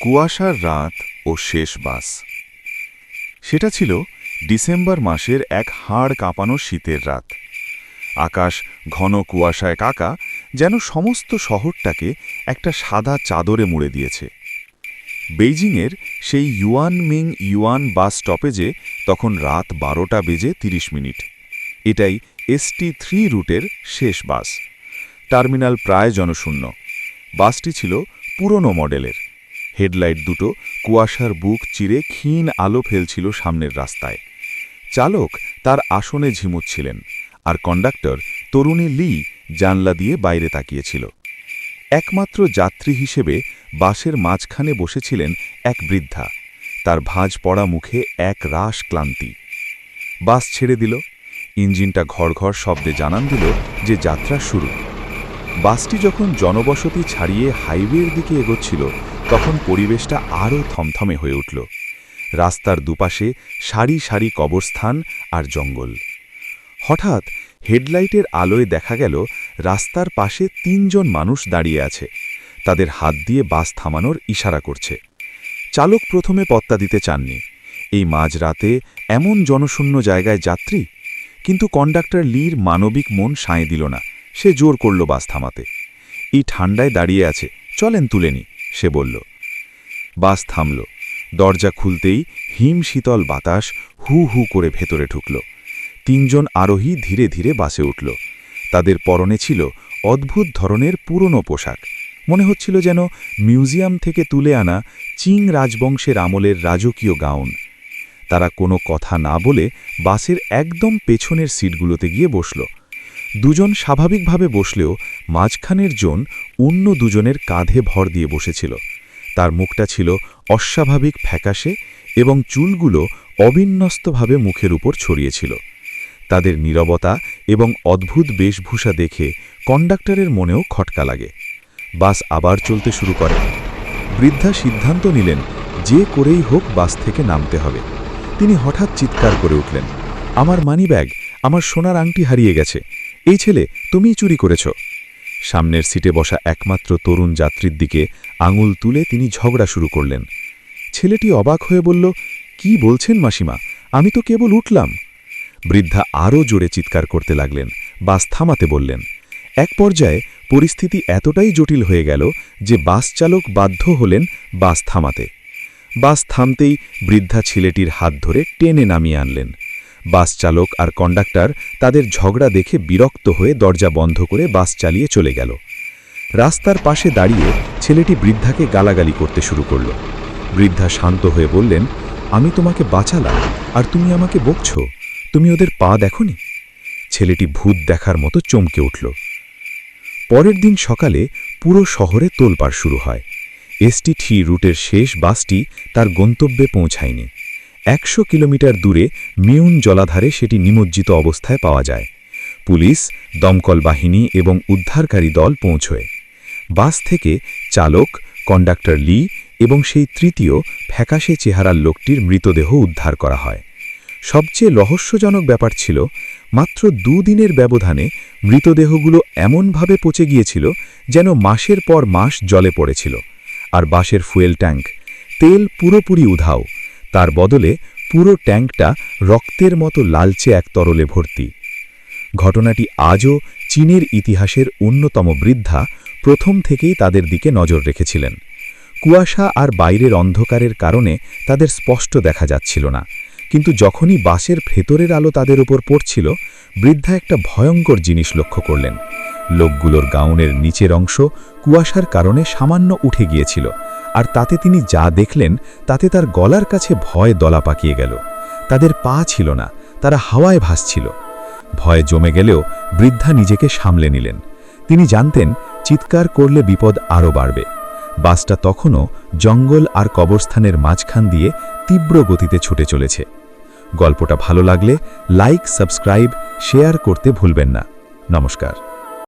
কুয়াশার রাত ও শেষ বাস। সেটা ছিল ডিসেম্বর মাসের এক হাড় কাঁপানো শীতের রাত। আকাশ ঘন কুয়াশায় কাকা, যেন সমস্ত শহরটাকে একটা সাদা চাদরে মুড়ে দিয়েছে। বেইজিংয়ের সেই ইউয়ান বাস স্টপেজে তখন রাত 12টা বেজে 30 মিনিট। এটাই ST3 রুটের শেষ বাস। টার্মিনাল প্রায় জনশূন্য। বাসটি ছিল পুরনো মডেলের। হেডলাইট দুটো কুয়াশার বুক চিরে ক্ষীণ আলো ফেলছিল সামনের রাস্তায়। চালক তার আসনে ঝিমুচ্ছিলেন, আর কন্ডাক্টর তরুণী লি জানলা দিয়ে বাইরে তাকিয়েছিল। একমাত্র যাত্রী হিসেবে বাসের মাঝখানে বসেছিলেন এক বৃদ্ধা। তার ভাঁজ পড়া মুখে এক রাশ ক্লান্তি। বাস ছেড়ে দিল। ইঞ্জিনটা ঘড়ঘড় শব্দে জানান দিল যে যাত্রা শুরু। বাসটি যখন জনবসতি ছাড়িয়ে হাইওয়ের দিকে এগোচ্ছিল, তখন পরিবেশটা আরও থমথমে হয়ে উঠল। রাস্তার দুপাশে সারি সারি কবরস্থান আর জঙ্গল। হঠাৎ হেডলাইটের আলোয় দেখা গেল রাস্তার পাশে 3 জন মানুষ দাঁড়িয়ে আছে। তাদের হাত দিয়ে বাস থামানোর ইশারা করছে। চালক প্রথমে পত্তা দিতে চাননি। এই মাঝরাতে এমন জনশূন্য জায়গায় যাত্রী। কিন্তু কন্ডাক্টর লির মানবিক মন সায় দিল না। সে জোর করল বাস থামাতে। এই ঠান্ডায় দাঁড়িয়ে আছে, চলেন তুলে নি, সে বলল। বাস থামল। দরজা খুলতেই হিম শীতল বাতাস হু হু করে ভেতরে ঢুকল। 3 জন আরোহী ধীরে ধীরে বাসে উঠল। তাদের পরনে ছিল অদ্ভুত ধরনের পুরনো পোশাক। মনে হচ্ছিল যেন মিউজিয়াম থেকে তুলে আনা চিং রাজবংশের আমলের রাজকীয় গাউন। তারা কোনো কথা না বলে বাসের একদম পেছনের সিটগুলোতে গিয়ে বসল। 2 জন স্বাভাবিকভাবে বসলেও মাঝখানের জন অন্য 2 জনের কাঁধে ভর দিয়ে বসেছিল। তার মুখটা ছিল অস্বাভাবিক ফ্যাকাশে এবং চুলগুলো অবিন্যস্তভাবে মুখের উপর ছড়িয়েছিল। তাদের নীরবতা এবং অদ্ভুত বেশভূষা দেখে কন্ডাক্টরের মনেও খটকা লাগে। বাস আবার চলতে শুরু করে। বৃদ্ধা সিদ্ধান্ত নিলেন যে করেই হোক বাস থেকে নামতে হবে। তিনি হঠাৎ চিৎকার করে উঠলেন, আমার মানিব্যাগ, আমার সোনার আংটি হারিয়ে গেছে। এই ছেলে, তুমিই চুরি করেছ। সামনের সিটে বসা একমাত্র তরুণ যাত্রীর দিকে আঙুল তুলে তিনি ঝগড়া শুরু করলেন। ছেলেটি অবাক হয়ে বলল, কি বলছেন মাসিমা, আমি তো কেবল উঠলাম। বৃদ্ধা আরও জোরে চিৎকার করতে লাগলেন। বাস থামাতে বললেন। এক পর্যায়ে পরিস্থিতি এতটাই জটিল হয়ে গেল যে বাস চালক বাধ্য হলেন বাস থামাতে। বাস থামতেই বৃদ্ধা ছেলেটির হাত ধরে টেনে নামিয়ে আনলেন। বাস চালক আর কন্ডাক্টর তাদের ঝগড়া দেখে বিরক্ত হয়ে দরজা বন্ধ করে বাস চালিয়ে চলে গেল। রাস্তার পাশে দাঁড়িয়ে ছেলেটি বৃদ্ধাকে গালাগালি করতে শুরু করল। বৃদ্ধা শান্ত হয়ে বললেন, আমি তোমাকে বাঁচালাম আর তুমি আমাকে বকছ। তুমি ওদের পা দেখোনি? ছেলেটি ভূত দেখার মতো চমকে উঠল। পরের দিন সকালে পুরো শহরে তোলপাড় শুরু হয়। ST3 রুটের শেষ বাসটি তার গন্তব্যে পৌঁছায়নি। 100 কিলোমিটার দূরে মিউন জলাধারে সেটি নিমজ্জিত অবস্থায় পাওয়া যায়। পুলিশ, দমকল বাহিনী এবং উদ্ধারকারী দল পৌঁছয়। বাস থেকে চালক, কন্ডাক্টর লি এবং সেই তৃতীয় ফ্যাকাশে চেহারার লোকটির মৃতদেহ উদ্ধার করা হয়। সবচেয়ে রহস্যজনক ব্যাপার ছিল, মাত্র 2 দিনের ব্যবধানে মৃতদেহগুলো এমনভাবে পচে গিয়েছিল যেন মাসের পর মাস জলে পড়েছিল। আর বাসের ফুয়েল ট্যাঙ্ক, তেল পুরোপুরি উধাও। তার বদলে পুরো ট্যাঙ্কটা রক্তের মতো লালচে এক তরলে ভর্তি। ঘটনাটি আজও চীনের ইতিহাসের অন্যতম বৃদ্ধা প্রথম থেকেই তাদের দিকে নজর রেখেছিলেন। কুয়াশা আর বাইরের অন্ধকারের কারণে তাদের স্পষ্ট দেখা যাচ্ছিল না, কিন্তু যখনই বাসের ভেতরের আলো তাদের উপর পড়ছিল, বৃদ্ধা একটা ভয়ঙ্কর জিনিস লক্ষ্য করলেন। লোকগুলোর গাউনের নিচের অংশ কুয়াশার কারণে সামান্য উঠে গিয়েছিল, আর তাতে তিনি যা দেখলেন তাতে তার গলার কাছে ভয় দলা পাকিয়ে গেল। তাদের পা ছিল না, তারা হাওয়ায় ভাসছিল। ভয় জমে গেলেও বৃদ্ধা নিজেকে সামলে নিলেন। তিনি জানতেন চিৎকার করলে বিপদ আরও বাড়বে। বাসটা তখনও জঙ্গল আর কবরস্থানের মাঝখান দিয়ে তীব্র গতিতে ছুটে চলেছে। গল্পটা ভালো লাগলে লাইক, সাবস্ক্রাইব, শেয়ার করতে ভুলবেন না। নমস্কার।